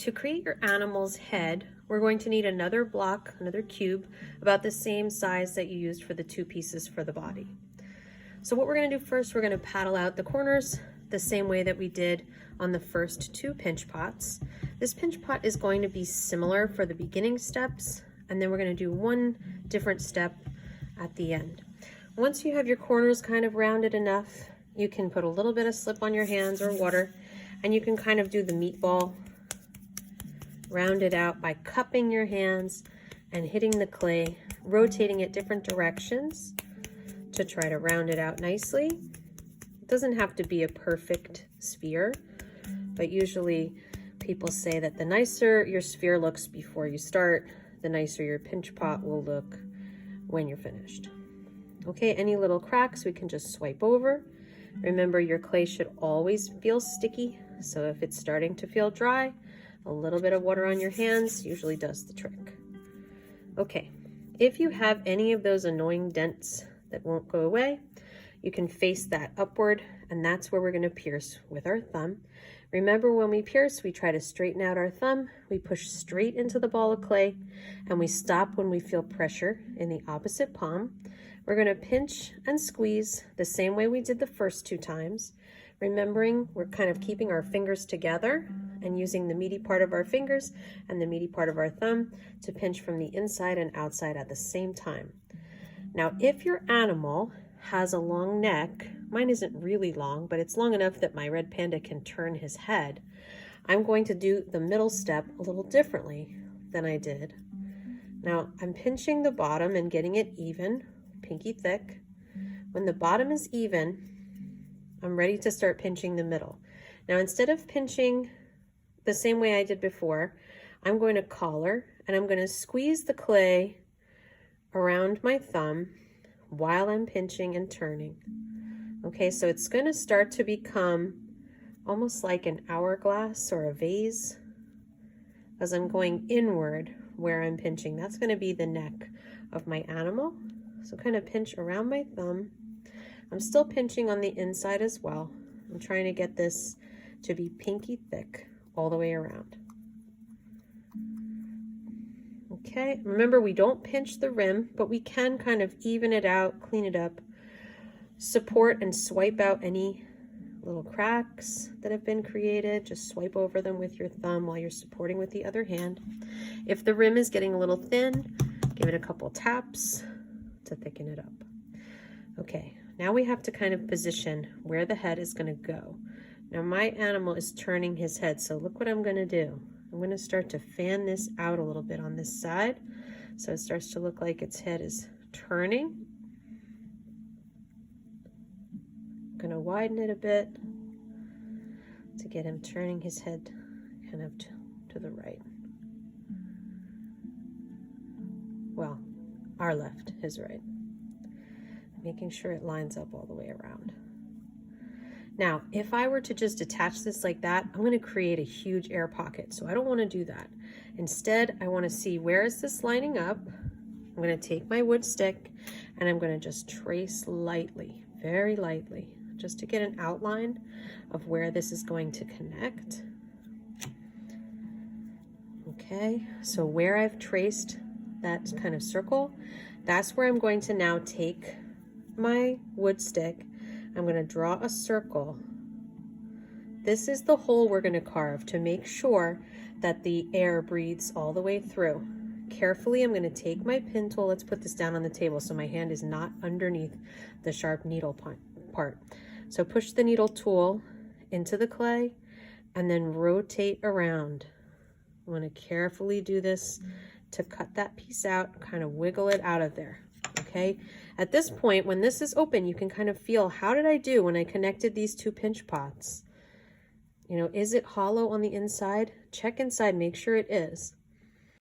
to create your animal's head, we're going to need another block, another cube, about the same size that you used for the two pieces for the body. So what we're going to do first, we're going to paddle out the corners the same way that we did on the first two pinch pots. This pinch pot is going to be similar for the beginning steps, and then we're going to do one different step at the end. Once you have your corners kind of rounded enough, you can put a little bit of slip on your hands or water, and you can kind of do the meatball, round it out by cupping your hands and hitting the clay, rotating it different directions to try to round it out nicely. It doesn't have to be a perfect sphere, but usually people say that the nicer your sphere looks before you start, the nicer your pinch pot will look when you're finished. Okay, any little cracks we can just swipe over. Remember, your clay should always feel sticky, so if it's starting to feel dry, a little bit of water on your hands usually does the trick. Okay, if you have any of those annoying dents that won't go away, you can face that upward, and that's where we're going to pierce with our thumb. Remember, when we pierce, we try to straighten out our thumb, we push straight into the ball of clay, and we stop when we feel pressure in the opposite palm. We're going to pinch and squeeze the same way we did the first two times. Remembering, we're kind of keeping our fingers together and using the meaty part of our fingers and the meaty part of our thumb to pinch from the inside and outside at the same time. Now, if your animal has a long neck, mine isn't really long, but it's long enough that my red panda can turn his head, I'm going to do the middle step a little differently than I did. Now, I'm pinching the bottom and getting it even, pinky thick. When the bottom is even, I'm ready to start pinching the middle. Now, instead of pinching the same way I did before, I'm going to collar and I'm going to squeeze the clay around my thumb while I'm pinching and turning. Okay, so it's going to start to become almost like an hourglass or a vase as I'm going inward where I'm pinching. That's going to be the neck of my animal. So kind of pinch around my thumb. I'm still pinching on the inside as well. I'm trying to get this to be pinky thick all the way around. Okay, remember, we don't pinch the rim, but we can kind of even it out, clean it up, support and swipe out any little cracks that have been created. Just swipe over them with your thumb while you're supporting with the other hand. If the rim is getting a little thin, give it a couple taps to thicken it up. Okay, now we have to kind of position where the head is going to go. Now my animal is turning his head, so look what I'm going to do. I'm going to start to fan this out a little bit on this side, so it starts to look like its head is turning. I'm going to widen it a bit to get him turning his head kind of to the right. Well, our left, his right. Making sure it lines up all the way around. Now, if I were to just attach this like that, I'm going to create a huge air pocket. So I don't want to do that. Instead, I want to see, where is this lining up? I'm going to take my wood stick and I'm going to just trace lightly, very lightly, just to get an outline of where this is going to connect. Okay, so where I've traced that kind of circle, that's where I'm going to now take my wood stick. I'm going to draw a circle. This is the hole we're going to carve to make sure that the air breathes all the way through. Carefully, I'm going to take my pin tool. Let's put this down on the table so my hand is not underneath the sharp needle part. So push the needle tool into the clay and then rotate around. I want to carefully do this to cut that piece out, kind of wiggle it out of there. Okay, at this point, when this is open, you can kind of feel, how did I do when I connected these two pinch pots? You know, is it hollow on the inside? Check inside, make sure it is.